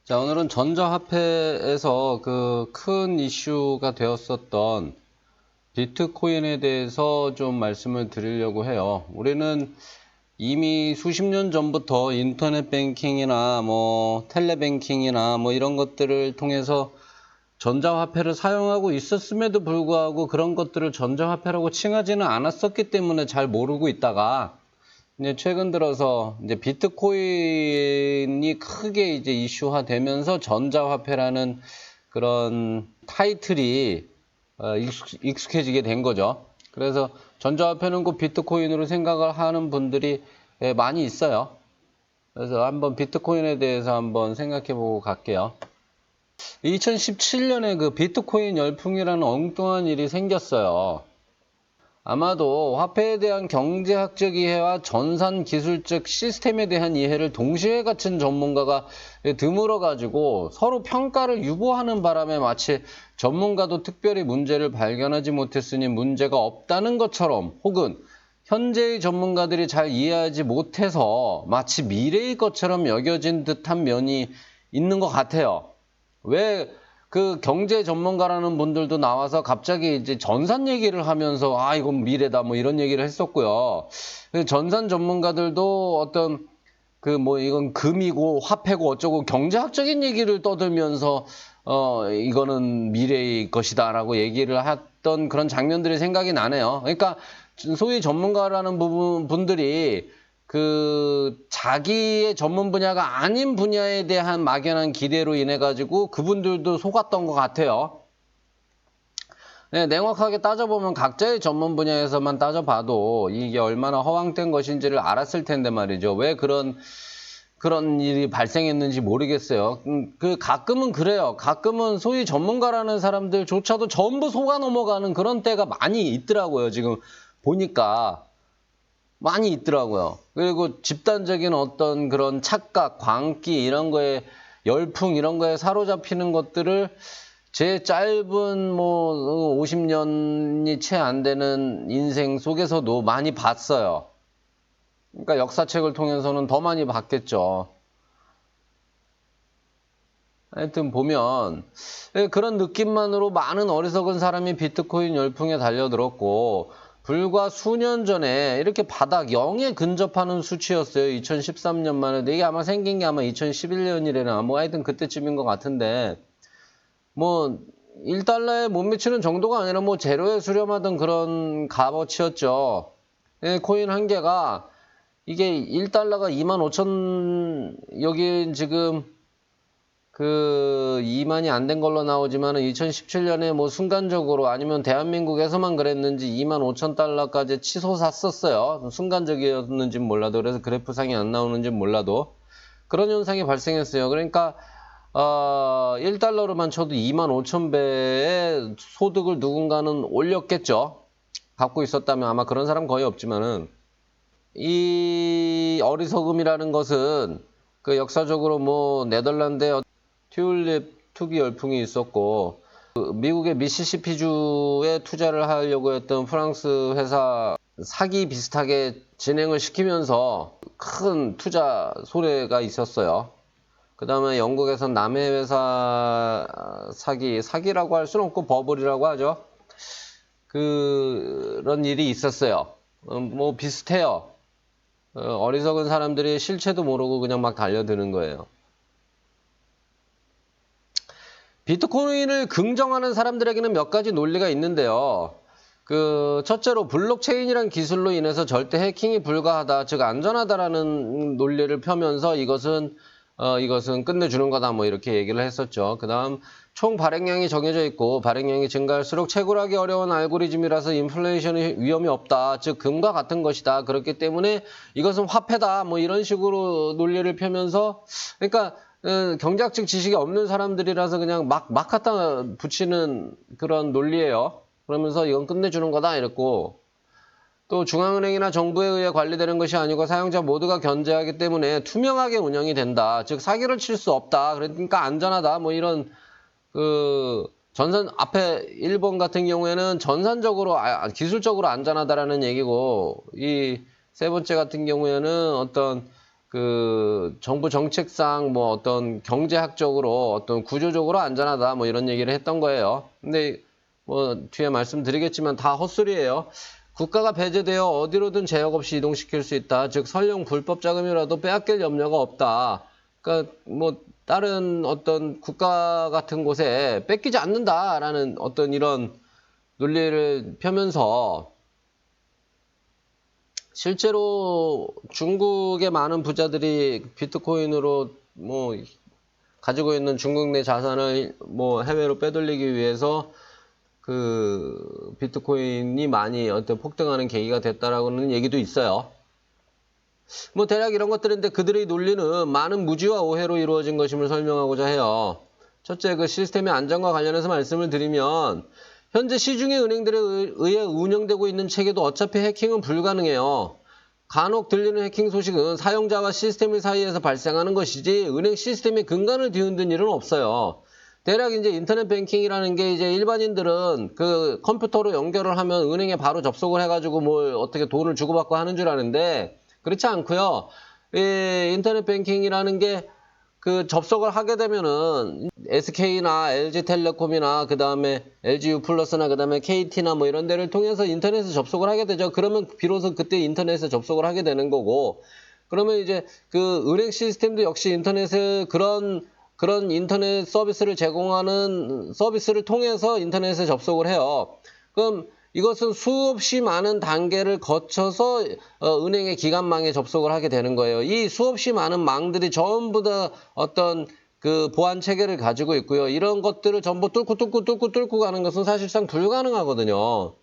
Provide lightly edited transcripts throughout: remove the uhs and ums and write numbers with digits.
자, 오늘은 전자화폐에서 그 큰 이슈가 되었었던 비트코인에 대해서 좀 말씀을 드리려고 해요. 우리는 이미 수십 년 전부터 인터넷 뱅킹이나 뭐 텔레뱅킹이나 뭐 이런 것들을 통해서 전자화폐를 사용하고 있었음에도 불구하고 그런 것들을 전자화폐라고 칭하지는 않았었기 때문에 잘 모르고 있다가 이제 최근 들어서 이제 비트코인이 크게 이제 이슈화되면서 전자화폐라는 그런 타이틀이 익숙해지게 된 거죠. 그래서 전자화폐는 곧 비트코인으로 생각을 하는 분들이 많이 있어요. 그래서 한번 비트코인에 대해서 한번 생각해 보고 갈게요. 2017년에 그 비트코인 열풍이라는 엉뚱한 일이 생겼어요. 아마도 화폐에 대한 경제학적 이해와 전산 기술적 시스템에 대한 이해를 동시에 갖춘 전문가가 드물어 가지고 서로 평가를 유보하는 바람에 마치 전문가도 특별히 문제를 발견하지 못했으니 문제가 없다는 것처럼, 혹은 현재의 전문가들이 잘 이해하지 못해서 마치 미래의 것처럼 여겨진 듯한 면이 있는 것 같아요. 왜 그 경제 전문가라는 분들도 나와서 갑자기 이제 전산 얘기를 하면서 이건 미래다 뭐 이런 얘기를 했었고요. 전산 전문가들도 어떤 그 뭐 이건 금이고 화폐고 어쩌고 경제학적인 얘기를 떠들면서 이거는 미래의 것이다라고 얘기를 했던 그런 장면들이 생각이 나네요. 그러니까 소위 전문가라는 분들이 그 자기의 전문 분야가 아닌 분야에 대한 막연한 기대로 인해 가지고 그분들도 속았던 것 같아요. 네, 냉혹하게 따져보면 각자의 전문 분야에서만 따져봐도 이게 얼마나 허황된 것인지를 알았을 텐데 말이죠. 왜 그런 일이 발생했는지 모르겠어요. 그 가끔은 그래요. 가끔은 소위 전문가라는 사람들조차도 전부 속아 넘어가는 그런 때가 많이 있더라고요. 지금 보니까 많이 있더라고요. 그리고 집단적인 어떤 그런 착각, 광기 이런 거에 열풍 이런 거에 사로잡히는 것들을 제 짧은 뭐 50년이 채 안 되는 인생 속에서도 많이 봤어요. 그러니까 역사책을 통해서는 더 많이 봤겠죠. 하여튼 보면 그런 느낌만으로 많은 어리석은 사람이 비트코인 열풍에 달려들었고, 불과 수년 전에 이렇게 바닥 0에 근접하는 수치였어요. 2013년 만에. 이게 아마 생긴 게 아마 2011년이래나 뭐 하여튼 그때쯤인 것 같은데, 뭐 1달러에 못 미치는 정도가 아니라 뭐 제로에 수렴하던 그런 값어치였죠. 코인 한 개가 이게 1달러가 25,000, 여기 지금 그 2만이 안 된 걸로 나오지만은 2017년에 뭐 순간적으로, 아니면 대한민국에서만 그랬는지 25,000달러까지 치솟았었어요. 순간적이었는지 몰라도, 그래서 그래프상이 안 나오는지 몰라도 그런 현상이 발생했어요. 그러니까 1달러로만 쳐도 25,000배의 소득을 누군가는 올렸겠죠. 갖고 있었다면. 아마 그런 사람 거의 없지만은, 이 어리석음이라는 것은 그 역사적으로 뭐 네덜란드의 튤립 투기 열풍이 있었고, 미국의 미시시피주에 투자를 하려고 했던 프랑스 회사 사기 비슷하게 진행을 시키면서 큰 투자 소래가 있었어요. 그 다음에 영국에서 남해 회사 사기라고 할 수는 없고 버블이라고 하죠. 그런 일이 있었어요. 뭐 비슷해요. 어리석은 사람들이 실체도 모르고 그냥 막 달려드는 거예요. 비트코인을 긍정하는 사람들에게는 몇 가지 논리가 있는데요. 첫째로 블록체인이란 기술로 인해서 절대 해킹이 불가하다, 즉 안전하다라는 논리를 펴면서 이것은 끝내주는 거다, 뭐 이렇게 얘기를 했었죠. 그 다음, 총 발행량이 정해져 있고 발행량이 증가할수록 채굴하기 어려운 알고리즘이라서 인플레이션의 위험이 없다, 즉 금과 같은 것이다, 그렇기 때문에 이것은 화폐다, 뭐 이런 식으로 논리를 펴면서, 그러니까 경제학적 지식이 없는 사람들이라서 그냥 막 갖다 붙이는 그런 논리예요. 그러면서 이건 끝내주는 거다 이랬고, 또 중앙은행이나 정부에 의해 관리되는 것이 아니고 사용자 모두가 견제하기 때문에 투명하게 운영이 된다, 즉 사기를 칠 수 없다, 그러니까 안전하다, 뭐 이런 전산, 앞에 1번 같은 경우에는 전산적으로 기술적으로 안전하다라는 얘기고, 이 세 번째 같은 경우에는 어떤 그 정부 정책상 뭐 어떤 경제학적으로 어떤 구조적으로 안전하다 뭐 이런 얘기를 했던 거예요. 근데 뭐 뒤에 말씀드리겠지만 다 헛소리예요. 국가가 배제되어 어디로든 제약 없이 이동시킬 수 있다. 즉 설령 불법 자금이라도 빼앗길 염려가 없다. 그러니까 뭐 다른 어떤 국가 같은 곳에 뺏기지 않는다라는 어떤 이런 논리를 펴면서 실제로 중국의 많은 부자들이 비트코인으로 뭐 가지고 있는 중국 내 자산을 뭐 해외로 빼돌리기 위해서 그 비트코인이 많이 어떤 폭등하는 계기가 됐다라고는 얘기도 있어요. 뭐 대략 이런 것들인데 그들의 논리는 많은 무지와 오해로 이루어진 것임을 설명하고자 해요. 첫째, 그 시스템의 안전과 관련해서 말씀을 드리면 현재 시중의 은행들에 의해 운영되고 있는 체계도 어차피 해킹은 불가능해요. 간혹 들리는 해킹 소식은 사용자와 시스템 사이에서 발생하는 것이지 은행 시스템의 근간을 뒤흔든 일은 없어요. 대략 이제 인터넷 뱅킹이라는 게 이제 일반인들은 그 컴퓨터로 연결을 하면 은행에 바로 접속을 해가지고 뭘 어떻게 돈을 주고받고 하는 줄 아는데 그렇지 않고요. 이 인터넷 뱅킹이라는 게 그 접속을 하게 되면은 SK나 LG텔레콤이나 그 다음에 LGU 플러스나 그 다음에 KT나 뭐 이런 데를 통해서 인터넷에 접속을 하게 되죠. 그러면 비로소 그때 인터넷에 접속을 하게 되는 거고 그러면 이제 그 은행 시스템도 역시 인터넷에 그런 인터넷 서비스를 제공하는 서비스를 통해서 인터넷에 접속을 해요. 그럼 이것은 수없이 많은 단계를 거쳐서 은행의 기관망에 접속을 하게 되는 거예요. 이 수없이 많은 망들이 전부 다 어떤 그 보안 체계를 가지고 있고요. 이런 것들을 전부 뚫고 가는 것은 사실상 불가능하거든요.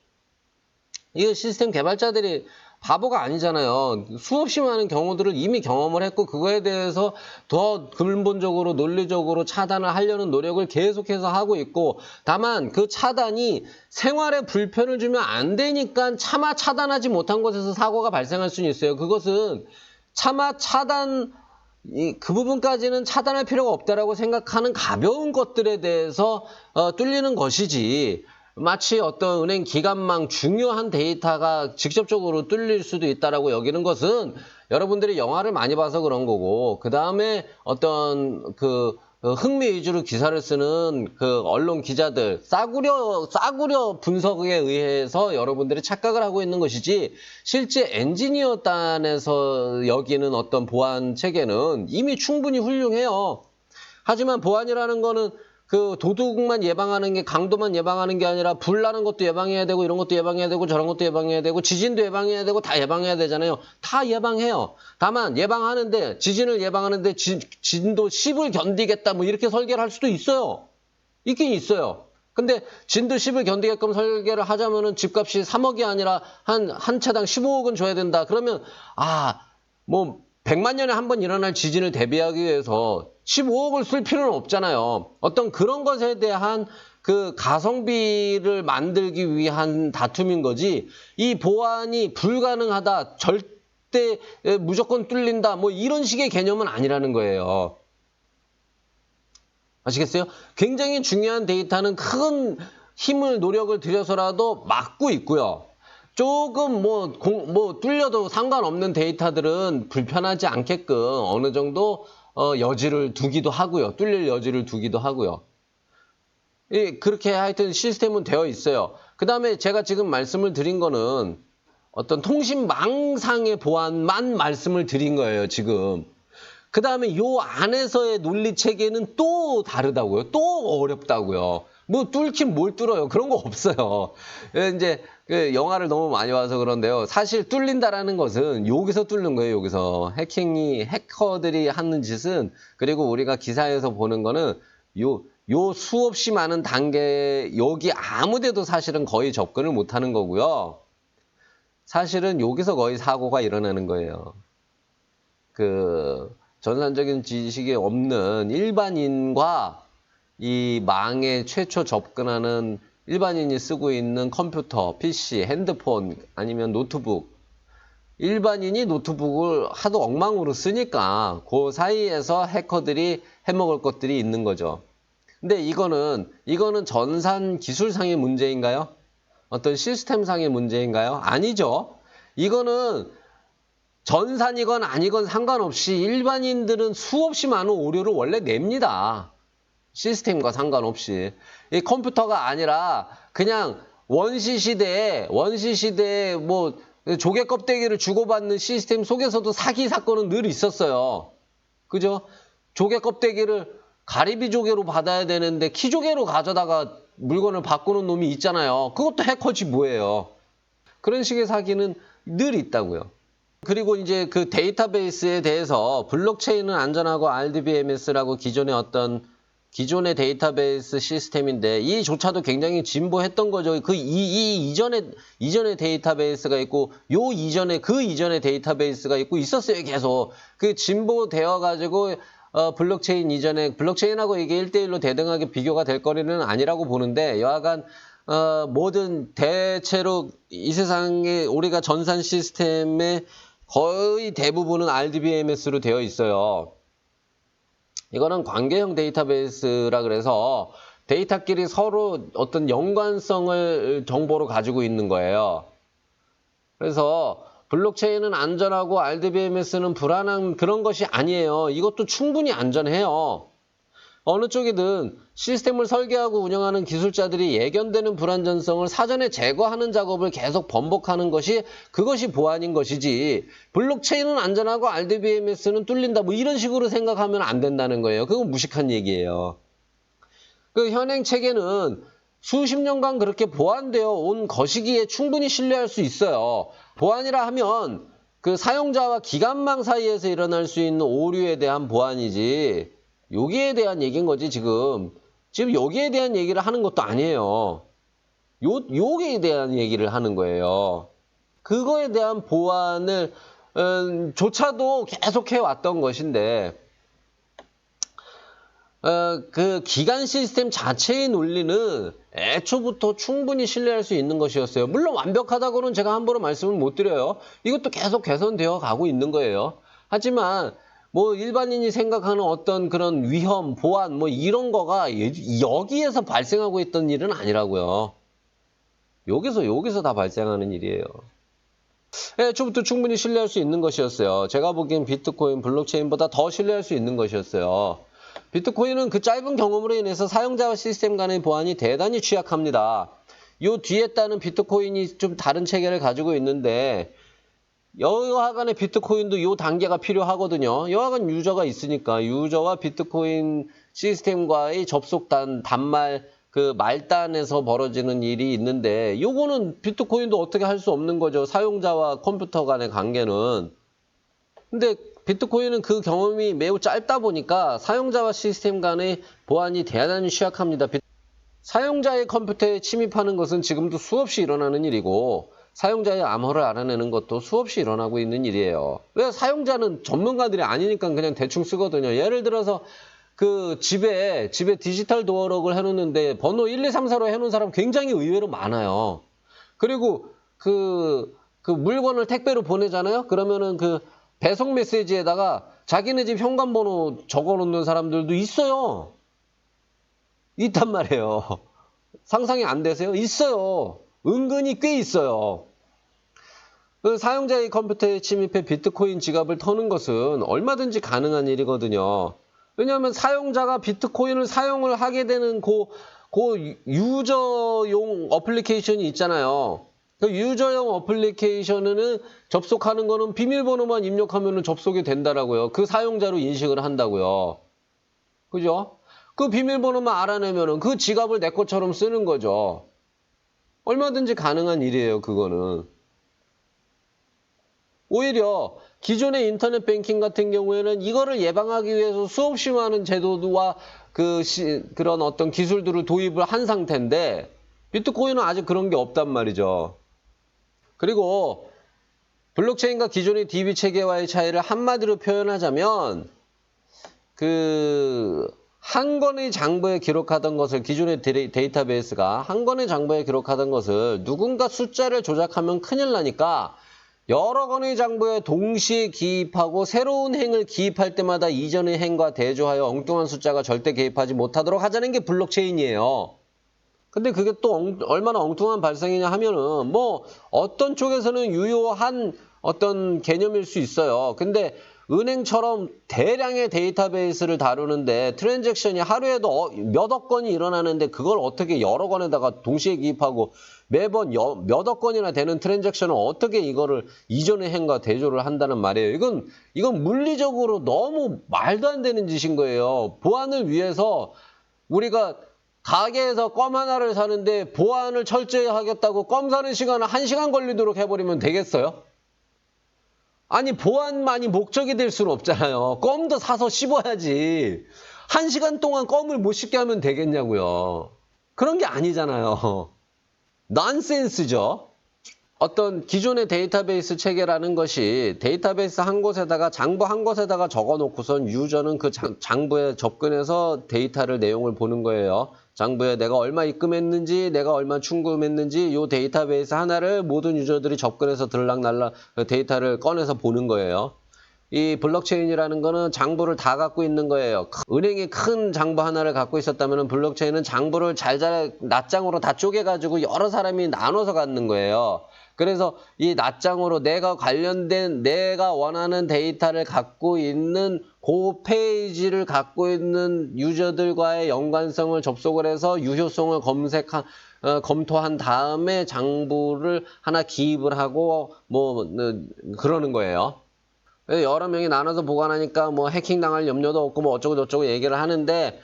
이 시스템 개발자들이 바보가 아니잖아요. 수없이 많은 경우들을 이미 경험을 했고 그거에 대해서 더 근본적으로 논리적으로 차단을 하려는 노력을 계속해서 하고 있고 다만 그 차단이 생활에 불편을 주면 안 되니까 차마 차단하지 못한 곳에서 사고가 발생할 수는 있어요. 그것은 차마 차단 그 부분까지는 차단할 필요가 없다라고 생각하는 가벼운 것들에 대해서 뚫리는 것이지 마치 어떤 은행 기관망 중요한 데이터가 직접적으로 뚫릴 수도 있다라고 여기는 것은 여러분들이 영화를 많이 봐서 그런 거고 그 다음에 어떤 그 흥미 위주로 기사를 쓰는 그 언론 기자들 싸구려 분석에 의해서 여러분들이 착각을 하고 있는 것이지 실제 엔지니어단에서 여기는 어떤 보안 체계는 이미 충분히 훌륭해요. 하지만 보안이라는 거는 그 도둑만 예방하는 게 강도만 예방하는 게 아니라 불 나는 것도 예방해야 되고 이런 것도 예방해야 되고 저런 것도 예방해야 되고 지진도 예방해야 되고 다 예방해야 되잖아요. 다 예방해요. 다만 예방하는데 지진을 예방하는데 진도 10을 견디겠다 뭐 이렇게 설계를 할 수도 있어요. 있긴 있어요. 근데 진도 10을 견디게끔 설계를 하자면은 집값이 3억이 아니라 한 채당 15억은 줘야 된다. 그러면 뭐 100만 년에 한 번 일어날 지진을 대비하기 위해서 15억을 쓸 필요는 없잖아요. 어떤 그런 것에 대한 그 가성비를 만들기 위한 다툼인 거지 이 보안이 불가능하다, 절대 무조건 뚫린다 뭐 이런 식의 개념은 아니라는 거예요. 아시겠어요? 굉장히 중요한 데이터는 큰 힘을 노력을 들여서라도 막고 있고요. 조금 뭐 뚫려도 상관없는 데이터들은 불편하지 않게끔 어느 정도 여지를 두기도 하고요. 뚫릴 여지를 두기도 하고요. 그렇게 하여튼 시스템은 되어 있어요. 그 다음에 제가 지금 말씀을 드린 거는 어떤 통신망상의 보안만 말씀을 드린 거예요, 지금. 그 다음에 요 안에서의 논리 체계는 또 다르다고요. 또 어렵다고요. 뭐 뚫긴 뭘 뚫어요. 그런 거 없어요. 이제 그 영화를 너무 많이 봐서 그런데요. 사실 뚫린다라는 것은 여기서 뚫는 거예요. 여기서 해커들이 하는 짓은 그리고 우리가 기사에서 보는 거는 요 수없이 많은 단계 여기 아무데도 사실은 거의 접근을 못 하는 거고요. 사실은 여기서 거의 사고가 일어나는 거예요. 그 전산적인 지식이 없는 일반인과 이 망에 최초 접근하는 일반인이 쓰고 있는 컴퓨터, PC, 핸드폰 아니면 노트북 일반인이 노트북을 하도 엉망으로 쓰니까 그 사이에서 해커들이 해먹을 것들이 있는 거죠. 근데 이거는 전산 기술상의 문제인가요? 어떤 시스템상의 문제인가요? 아니죠. 이거는 전산이건 아니건 상관없이 일반인들은 수없이 많은 오류를 원래 냅니다. 시스템과 상관없이. 이 컴퓨터가 아니라 그냥 원시 시대에 뭐 조개 껍데기를 주고받는 시스템 속에서도 사기 사건은 늘 있었어요. 그죠? 조개 껍데기를 가리비 조개로 받아야 되는데 키조개로 가져다가 물건을 바꾸는 놈이 있잖아요. 그것도 해커지 뭐예요. 그런 식의 사기는 늘 있다고요. 그리고 이제 그 데이터베이스에 대해서 블록체인은 안전하고 RDBMS라고 기존의 데이터베이스 시스템인데 이조차도 굉장히 진보했던 거죠. 이전에 데이터베이스가 있고 그 이전에 데이터베이스가 있고 있었어요. 계속. 그 진보되어 가지고 블록체인하고 이게 1대1로 대등하게 비교가 될 거리는 아니라고 보는데 여하간 모든 대체로 이 세상에 우리가 전산 시스템의 거의 대부분은 RDBMS로 되어 있어요. 이거는 관계형 데이터베이스라 그래서 데이터끼리 서로 어떤 연관성을 정보로 가지고 있는 거예요. 그래서 블록체인은 안전하고 RDBMS는 불안한 그런 것이 아니에요. 이것도 충분히 안전해요. 어느 쪽이든 시스템을 설계하고 운영하는 기술자들이 예견되는 불안전성을 사전에 제거하는 작업을 계속 번복하는 그것이 보안인 것이지 블록체인은 안전하고 RDBMS는 뚫린다 뭐 이런 식으로 생각하면 안 된다는 거예요. 그건 무식한 얘기예요. 그 현행 체계는 수십 년간 그렇게 보완되어 온 것이기에 충분히 신뢰할 수 있어요. 보안이라 하면 그 사용자와 기관망 사이에서 일어날 수 있는 오류에 대한 보안이지 여기에 대한 얘기인 거지 지금 여기에 대한 얘기를 하는 것도 아니에요. 요기에 대한 얘기를 하는 거예요. 그거에 대한 보완을 조차도 계속 해왔던 것인데 그 기간 시스템 자체의 논리는 애초부터 충분히 신뢰할 수 있는 것이었어요. 물론 완벽하다고는 제가 함부로 말씀을 못 드려요. 이것도 계속 개선되어 가고 있는 거예요. 하지만 뭐 일반인이 생각하는 어떤 그런 위험, 보안 뭐 이런 거가 여기에서 발생하고 있던 일은 아니라고요. 여기서 다 발생하는 일이에요. 애초부터 충분히 신뢰할 수 있는 것이었어요. 제가 보기엔 비트코인, 블록체인보다 더 신뢰할 수 있는 것이었어요. 비트코인은 그 짧은 경험으로 인해서 사용자와 시스템 간의 보안이 대단히 취약합니다. 요 뒤에 따른 비트코인이 좀 다른 체계를 가지고 있는데 여하간의 비트코인도 요 단계가 필요하거든요. 여하간 유저가 있으니까 유저와 비트코인 시스템과의 단말 그 말단에서 벌어지는 일이 있는데 요거는 비트코인도 어떻게 할 수 없는 거죠. 사용자와 컴퓨터 간의 관계는. 근데 비트코인은 그 경험이 매우 짧다 보니까 사용자와 시스템 간의 보안이 대단히 취약합니다. 사용자의 컴퓨터에 침입하는 것은 지금도 수없이 일어나는 일이고 사용자의 암호를 알아내는 것도 수없이 일어나고 있는 일이에요. 왜 사용자는 전문가들이 아니니까 그냥 대충 쓰거든요. 예를 들어서 그 집에 디지털 도어록을 해놓는데 번호 1, 2, 3, 4로 해놓은 사람 굉장히 의외로 많아요. 그리고 그 물건을 택배로 보내잖아요. 그러면은 그 배송 메시지에다가 자기네 집 현관번호 적어놓는 사람들도 있어요. 있단 말이에요. 상상이 안 되세요? 있어요. 은근히 꽤 있어요. 그 사용자의 컴퓨터에 침입해 비트코인 지갑을 터는 것은 얼마든지 가능한 일이거든요. 왜냐하면 사용자가 비트코인을 사용을 하게 되는 유저용 어플리케이션이 있잖아요. 그 유저용 어플리케이션은 접속하는 거는 비밀번호만 입력하면 접속이 된다라고요. 그 사용자로 인식을 한다고요. 그죠? 그 비밀번호만 알아내면은 그 지갑을 내 것처럼 쓰는 거죠. 얼마든지 가능한 일이에요, 그거는. 오히려 기존의 인터넷 뱅킹 같은 경우에는 이거를 예방하기 위해서 수없이 많은 제도와 그런 어떤 기술들을 도입을 한 상태인데 비트코인은 아직 그런 게 없단 말이죠. 그리고 블록체인과 기존의 DB 체계와의 차이를 한마디로 표현하자면 한 건의 장부에 기록하던 것을 기존의 데이터베이스가 한 건의 장부에 기록하던 것을 누군가 숫자를 조작하면 큰일 나니까 여러 건의 장부에 동시에 기입하고 새로운 행을 기입할 때마다 이전의 행과 대조하여 엉뚱한 숫자가 절대 개입하지 못하도록 하자는 게 블록체인이에요. 근데 그게 또 얼마나 엉뚱한 발상이냐 하면은 뭐 어떤 쪽에서는 유효한 어떤 개념일 수 있어요. 근데 은행처럼 대량의 데이터베이스를 다루는데 트랜잭션이 하루에도 몇억 건이 일어나는데 그걸 어떻게 여러 건에다가 동시에 기입하고 매번 몇억 건이나 되는 트랜잭션을 어떻게 이거를 이전의 행과 대조를 한다는 말이에요. 이건 물리적으로 너무 말도 안 되는 짓인 거예요. 보안을 위해서 우리가 가게에서 껌 하나를 사는데 보안을 철저히 하겠다고 껌 사는 시간을 1시간 걸리도록 해버리면 되겠어요? 아니 보안만이 목적이 될 수는 없잖아요. 껌도 사서 씹어야지. 1시간 동안 껌을 못 씹게 하면 되겠냐고요. 그런 게 아니잖아요. 넌센스죠. 어떤 기존의 데이터베이스 체계라는 것이 데이터베이스 한 곳에다가 장부 한 곳에다가 적어놓고선 유저는 그 장부에 접근해서 데이터를 내용을 보는 거예요. 장부에 내가 얼마 입금했는지 내가 얼마 충금했는지 이 데이터베이스 하나를 모든 유저들이 접근해서 들락날락 데이터를 꺼내서 보는 거예요. 이 블록체인이라는 거는 장부를 다 갖고 있는 거예요. 은행이 큰 장부 하나를 갖고 있었다면 블록체인은 장부를 잘잘 낱장으로 다 쪼개가지고 여러 사람이 나눠서 갖는 거예요. 그래서 이 낱장으로 내가 관련된 내가 원하는 데이터를 갖고 있는 그 페이지를 갖고 있는 유저들과의 연관성을 접속을 해서 유효성을 검토한 다음에 장부를 하나 기입을 하고 그러는 거예요. 여러 명이 나눠서 보관하니까 뭐 해킹당할 염려도 없고 뭐 어쩌고 저쩌고 얘기를 하는데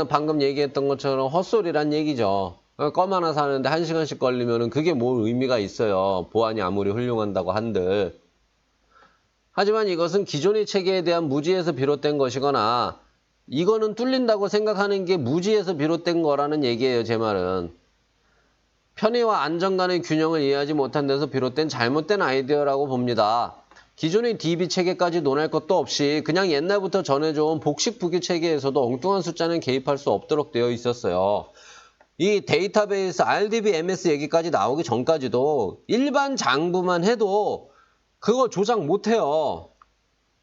방금 얘기했던 것처럼 헛소리란 얘기죠. 껌 하나 사는데 1시간씩 걸리면은 그게 뭘 의미가 있어요. 보안이 아무리 훌륭한다고 한들. 하지만 이것은 기존의 체계에 대한 무지에서 비롯된 것이거나 이거는 뚫린다고 생각하는 게 무지에서 비롯된 거라는 얘기예요. 제 말은. 편의와 안정 간의 균형을 이해하지 못한 데서 비롯된 잘못된 아이디어라고 봅니다. 기존의 DB 체계까지 논할 것도 없이 그냥 옛날부터 전해져온 복식부기 체계에서도 엉뚱한 숫자는 개입할 수 없도록 되어 있었어요. 이 데이터베이스 RDB MS 얘기까지 나오기 전까지도 일반 장부만 해도 그거 조작 못해요.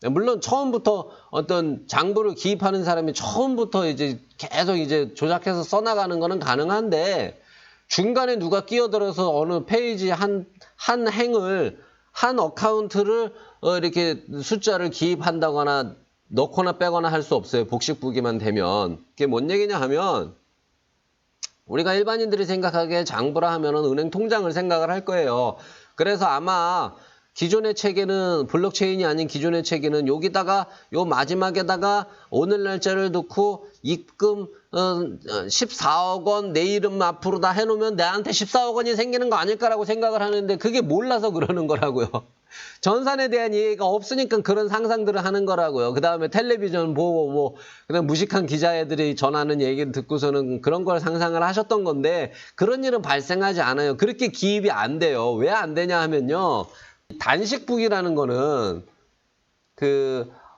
물론 처음부터 어떤 장부를 기입하는 사람이 처음부터 이제 계속 이제 조작해서 써나가는 거는 가능한데 중간에 누가 끼어들어서 어느 페이지 한 행을 한 어카운트를 이렇게 숫자를 기입한다거나 넣거나 빼거나 할 수 없어요. 복식부기만 되면. 그게 뭔 얘기냐 하면 우리가 일반인들이 생각하기에 장부라 하면은 은행 통장을 생각을 할 거예요. 그래서 아마 기존의 체계는 블록체인이 아닌 기존의 체계는 여기다가 요 마지막에다가 오늘 날짜를 넣고 입금 14억 원 내 이름 앞으로 다 해놓으면 내한테 14억 원이 생기는 거 아닐까라고 생각을 하는데 그게 몰라서 그러는 거라고요. 전산에 대한 이해가 없으니까 그런 상상들을 하는 거라고요. 그 다음에 텔레비전 보고 그냥 무식한 기자애들이 전하는 얘기를 듣고서는 그런 걸 상상을 하셨던 건데 그런 일은 발생하지 않아요. 그렇게 기입이 안 돼요. 왜 안 되냐 하면요. 단식북이라는 거는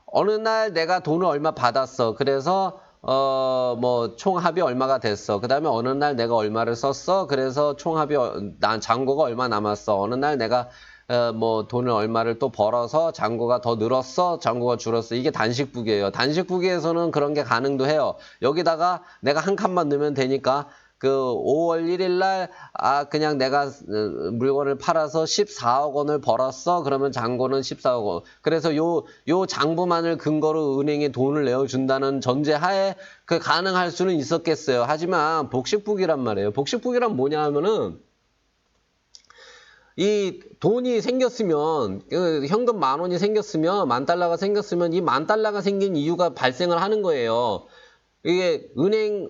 어느 날 내가 돈을 얼마 받았어. 그래서 총 합이 얼마가 됐어. 그 다음에 어느 날 내가 얼마를 썼어. 그래서 총 합이 난 잔고가 얼마 남았어. 어느 날 내가 돈을 얼마를 또 벌어서 잔고가 더 늘었어. 잔고가 줄었어. 이게 단식북이에요. 단식북이에서는 그런 게 가능도 해요. 여기다가 내가 한 칸만 넣으면 되니까 5월 1일 날 그냥 내가 물건을 팔아서 14억 원을 벌었어. 그러면 잔고는 14억 원. 그래서 요 장부만을 근거로 은행에 돈을 내어준다는 전제하에 가능할 수는 있었겠어요. 하지만 복식북이란 말이에요. 복식북이란 뭐냐 하면은 이 돈이 생겼으면 현금 10,000원이 생겼으면 10,000달러가 생겼으면 이 10,000달러가 생긴 이유가 발생을 하는 거예요. 이게 은행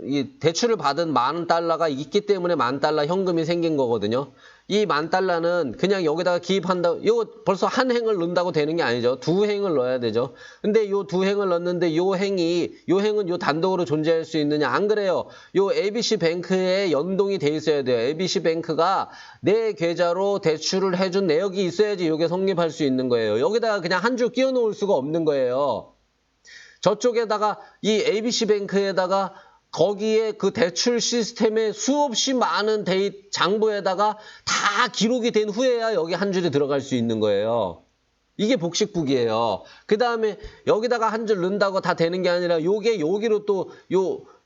이 대출을 받은 10,000달러가 있기 때문에 10,000달러 현금이 생긴 거거든요. 이 10,000달러는 그냥 여기다가 기입한다. 이거 벌써 한 행을 넣는다고 되는 게 아니죠. 두 행을 넣어야 되죠. 근데 요 두 행을 넣는데 요 행은 요 단독으로 존재할 수 있느냐? 안 그래요. 요 ABC 뱅크에 연동이 돼 있어야 돼요. ABC 뱅크가 내 계좌로 대출을 해준 내역이 있어야지 이게 성립할 수 있는 거예요. 여기다가 그냥 한 줄 끼워 놓을 수가 없는 거예요. 저쪽에다가 이 ABC뱅크에다가 거기에 그 대출 시스템에 수없이 많은 장부에다가 다 기록이 된 후에야 여기 한 줄이 들어갈 수 있는 거예요. 이게 복식북이에요. 그 다음에 여기다가 한 줄 넣는다고 다 되는 게 아니라 요게 여기로 또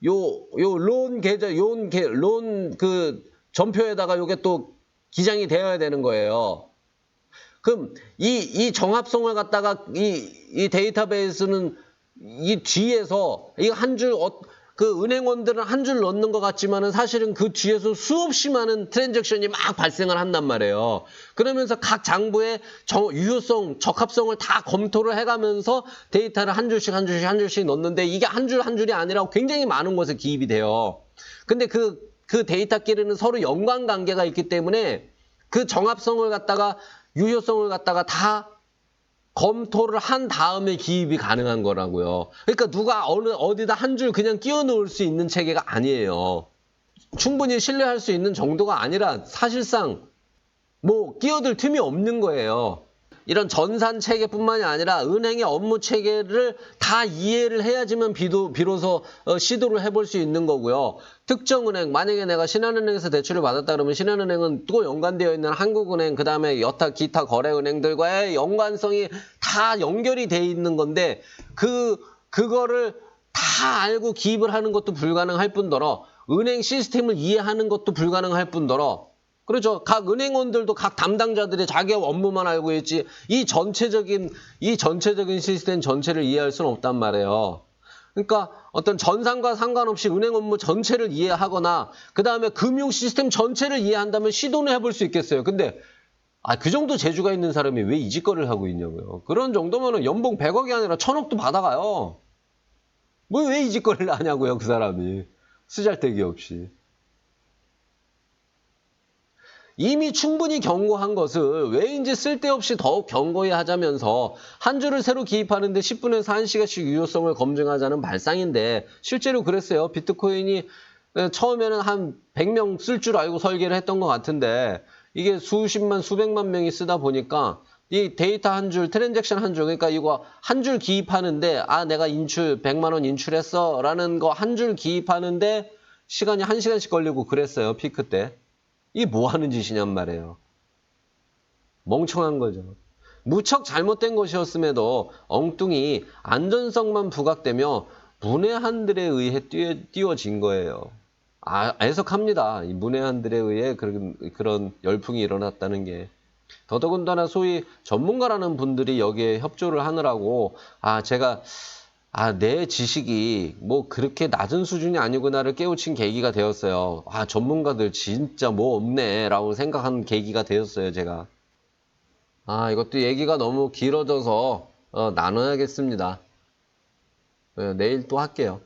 론 계좌 론 전표에다가 요게 또 기장이 되어야 되는 거예요. 그럼 이 정합성을 갖다가 이 데이터베이스는 이 뒤에서 이 한 줄, 그 은행원들은 한 줄 넣는 것 같지만은 사실은 그 뒤에서 수없이 많은 트랜잭션이 막 발생을 한단 말이에요. 그러면서 각 장부의 유효성, 적합성을 다 검토를 해가면서 데이터를 한 줄씩 넣는데 이게 한 줄 한 줄이 아니라 굉장히 많은 곳에 기입이 돼요. 근데 그 데이터끼리는 서로 연관관계가 있기 때문에 그 정합성을 갖다가 유효성을 갖다가 다 검토를 한 다음에 기입이 가능한 거라고요. 그러니까 누가 어디다 한 줄 그냥 끼워 넣을 수 있는 체계가 아니에요. 충분히 신뢰할 수 있는 정도가 아니라 사실상 뭐 끼어들 틈이 없는 거예요. 이런 전산 체계뿐만이 아니라 은행의 업무 체계를 다 이해를 해야지만 비로소 시도를 해볼 수 있는 거고요. 특정 은행, 만약에 내가 신한은행에서 대출을 받았다 그러면 신한은행은 또 연관되어 있는 한국은행, 그 다음에 여타 기타 거래은행들과의 연관성이 다 연결이 돼 있는 건데 그거를 다 알고 기입을 하는 것도 불가능할 뿐더러 은행 시스템을 이해하는 것도 불가능할 뿐더러 그렇죠. 각 은행원들도 각 담당자들이 자기 업무만 알고 있지 이 전체적인 시스템 전체를 이해할 수는 없단 말이에요. 그러니까 어떤 전산과 상관없이 은행 업무 전체를 이해하거나 그 다음에 금융 시스템 전체를 이해한다면 시도는 해볼 수 있겠어요. 근데 그 정도 재주가 있는 사람이 왜 이 짓거리를 하고 있냐고요. 그런 정도면은 연봉 100억이 아니라 1000억도 받아가요. 뭐 왜 이 짓거리를 하냐고요, 그 사람이. 쓰잘데기 없이. 이미 충분히 경고한 것을 왜인지 쓸데없이 더욱 경고히 하자면서 한 줄을 새로 기입하는데 10분에서 1시간씩 유효성을 검증하자는 발상인데 실제로 그랬어요. 비트코인이 처음에는 한 100명 쓸 줄 알고 설계를 했던 것 같은데 이게 수십만, 수백만 명이 쓰다 보니까 이 데이터 한 줄, 트랜잭션 한 줄, 그러니까 이거 한 줄 기입하는데 내가 100만 원 인출했어 라는 거 한 줄 기입하는데 시간이 1시간씩 걸리고 그랬어요. 피크 때. 이게 뭐 하는 짓이냔 말이에요. 멍청한 거죠. 무척 잘못된 것이었음에도 엉뚱이 안전성만 부각되며 문외한들에 의해 띄워진 거예요. 해석합니다. 이 문외한들에 의해 그런 열풍이 일어났다는 게. 더더군다나 소위 전문가라는 분들이 여기에 협조를 하느라고 제가 내 지식이 뭐 그렇게 낮은 수준이 아니구나를 깨우친 계기가 되었어요. 전문가들 진짜 뭐 없네 라고 생각한 계기가 되었어요, 제가. 이것도 얘기가 너무 길어져서 나눠야겠습니다. 내일 또 할게요.